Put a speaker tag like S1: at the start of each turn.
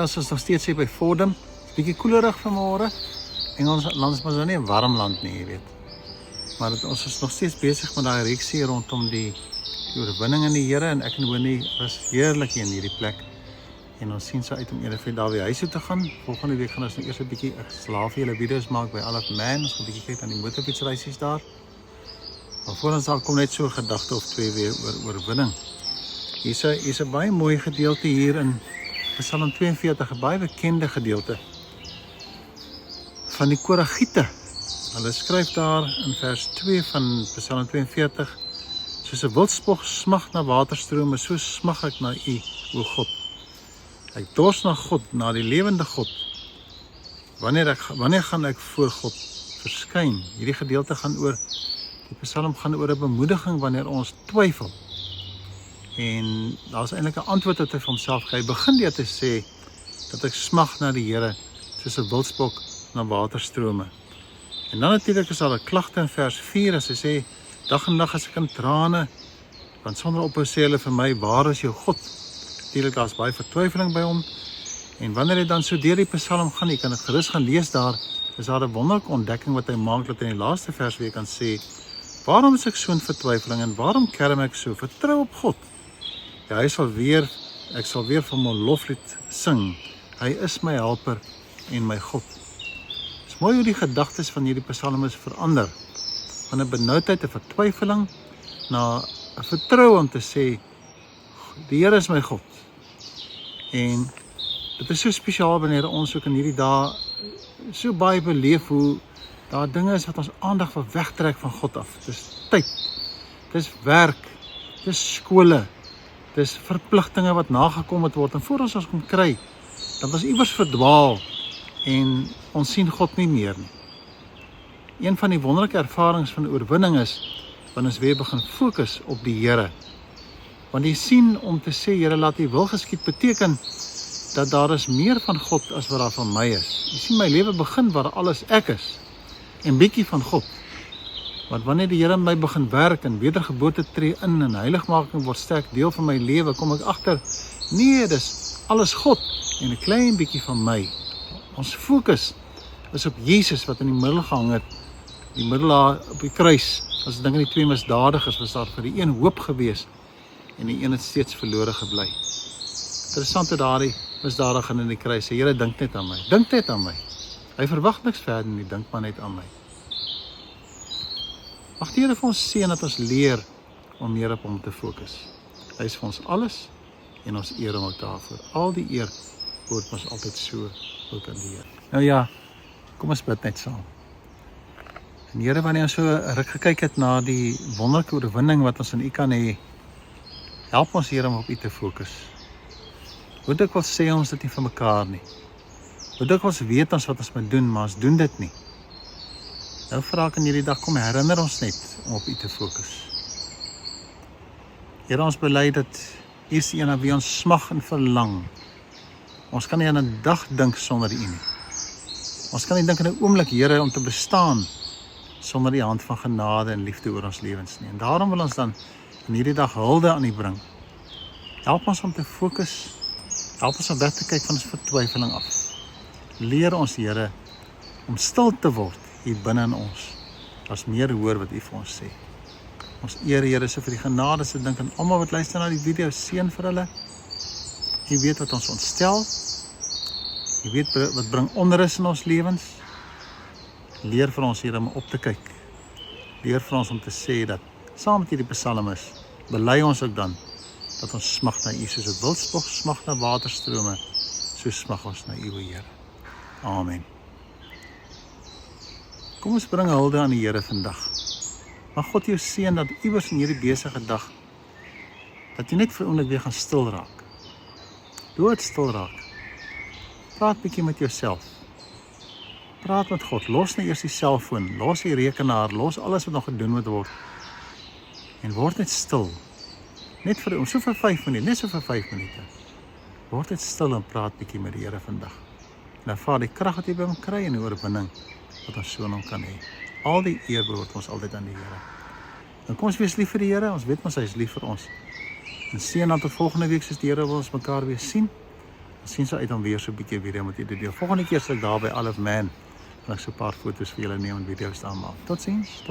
S1: as ons nog steeds hier by Fordham, bietjie koelerig vanmôre, en ons land is maar nou nie 'n warm land nie, jy weet. Maar ons is nog steeds besig met daai reeks hier rondom die oorwinning in die Here, en ek en Winnie was heerlik hier in hierdie plek. En ons sien so uit om eendag daar by huis toe te gaan. Volgende week gaan ons nou eers 'n bietjie slaaf julle video's maak by All of Man. Ons gaan 'n bietjie kyk aan die motorfietsreisies daar. Maar voor ons daar kom net so 'n gedagte of twee weer oor oorwinning. Hier's 'n baie mooi gedeelte hier in Psalm 42, 'n baie bekende gedeelte van die Koragiete. Hulle skryf daar in vers 2 van Psalm 42: soos 'n wildspog smag na waterstrome, so smag ek na U, o God. Ek dors na God, na die lewende God. Wanneer gaan ek voor God verskyn? Hierdie gedeelte gaan oor, die Psalm gaan oor 'n bemoediging wanneer ons twyfel. En daar is eintlik 'n antwoord wat hy vir homself gee. Hy begin deur te sê dat ek smag na die Here soos 'n wildspog na waterstrome. En dan natuurlik is daar 'n klagte in vers 4 as hy sê, dag en nag as ek in trane, want sonder ophou sê hulle vir my, waar is jou God? Natuurlik daar is baie vertwyfeling by hom. En wanneer hy dan so deur die Psalm gaan, jy kan dit gerus gaan lees daar, is daar 'n wonderlike ontdekking wat hy maak, dat in die laaste vers weer kan sê, waarom is ek so in vertwyfeling en waarom kerm ek so? Vertrou op God. Ja, ek sal weer van my loflied sing. Hy is my helper en my God. Het is mooi hoe die gedagtes van hierdie psalmes verander. Van 'n benoudheid, 'n vertwyfeling, na 'n vertroue om te sê, die Here is my God. En dit is so spesiaal wanneer ons ook in hierdie dae so baie beleef hoe daar dinge is wat ons aandag wil wegtrek van God af. Dis tyd, dis werk, dis skole, dis verpligtinge wat nagekom moet word, en voor ons kom kry, dat ons iewers verdwaal en ons sien God nie meer nie. Een van die wonderlike ervarings van oorwinning is wanneer ons weer begin fokus op die Here. Want jy sien, om te sê Here laat U wil geskied, beteken dat daar is meer van God as wat daar van my is. Jy sien, my lewe begin waar alles ek is en bietjie van God. Want wanneer die Here in my begin werk en wedergeboorte tree in en heiligmaking word sterk deel van my lewe, kom ek agter, nee, dis alles God en 'n klein bietjie van my. Ons fokus is op Jesus wat in die middel gehang het, die middel daar op die kruis. As ek dink aan die twee misdadigers, was daar vir die een hoop gewees en die een het steeds verlore gebly. Interessant dat daardie misdadiger in die kruis sê, Here, dink net aan my. Dink net aan my. Hy verwag niks verder nie, dink maar net aan my. Mag die Here vir ons seën dat ons leer om meer op hom te fokus. Hy is vir ons alles en ons eer hom ook daarvoor. Al die eer hoort ons altyd so ook aan die Here. Nou ja, kom ons bid net saam. En Here, wanneer ons so ruk gekyk het na die wonderlike oorwinning wat ons in U kan hê, help ons Here om op U te fokus. Hoe dikwels sê ons dit nie vir mekaar nie. Hoe dikwels weet ons wat ons moet doen, maar ons doen dit nie. Nou vra ek in hierdie dag, kom herinner ons net om op U te fokus. Here, ons bely dat U is die een aan wie ons smag en verlang. Ons kan nie aan 'n dag dink sonder U nie. Ons kan nie dink in 'n oomblik, Here, om te bestaan sonder die hand van genade en liefde oor ons lewens nie. En daarom wil ons dan in hierdie dag hulde aan U bring. Help ons om te fokus. Help ons om weg te kyk van ons vertwyfeling af. Leer ons, Here, om stil te word hier binne in ons. As meer hoor wat U vir ons sê. Ons eer, Here, so vir die genade se dink aan almal wat luister na die video, seën vir hulle. U weet wat ons ontstel. U weet wat bring onrus in ons lewens. Leer vir ons, Here, om op te kyk. Leer vir ons om te sê dat saam met hierdie psalmes bely ons ook dan dat ons smag na U, soos 'n wildspog smag na waterstrome, so smag ons na U, o Here. Amen. Kom ons bring hulde aan die Here vandag. Mag God jou seën dat iewers in hierdie besige dag, dat jy net vir 'n oomblik weer gaan stil raak. Doodstil raak. Praat bietjie met jouself. Praat met God. Los nou eers die selfoon, los die rekenaar, los alles wat nog gedoen moet word. En word net stil. Net vir so vir 5 minute, net so vir 5 minute. Word net stil en praat bietjie met die Here vandag. En ervaar die krag wat jy by hom kry en die oorwinning wat ons so in hom kan hê. Al die eer behoort ons altyd aan die Here. Dan kom ons wees lief vir die Here, ons weet mos hy is lief vir ons. En seën dan tot volgende week, soos die Here wil ons mekaar weer sien. Sien so uit om weer so 'n bietjie video met julle deel. Volgende keer sal ek daar by Isle of Man en ek so 'n paar foto's vir julle neem en video's daarmee. Totsiens.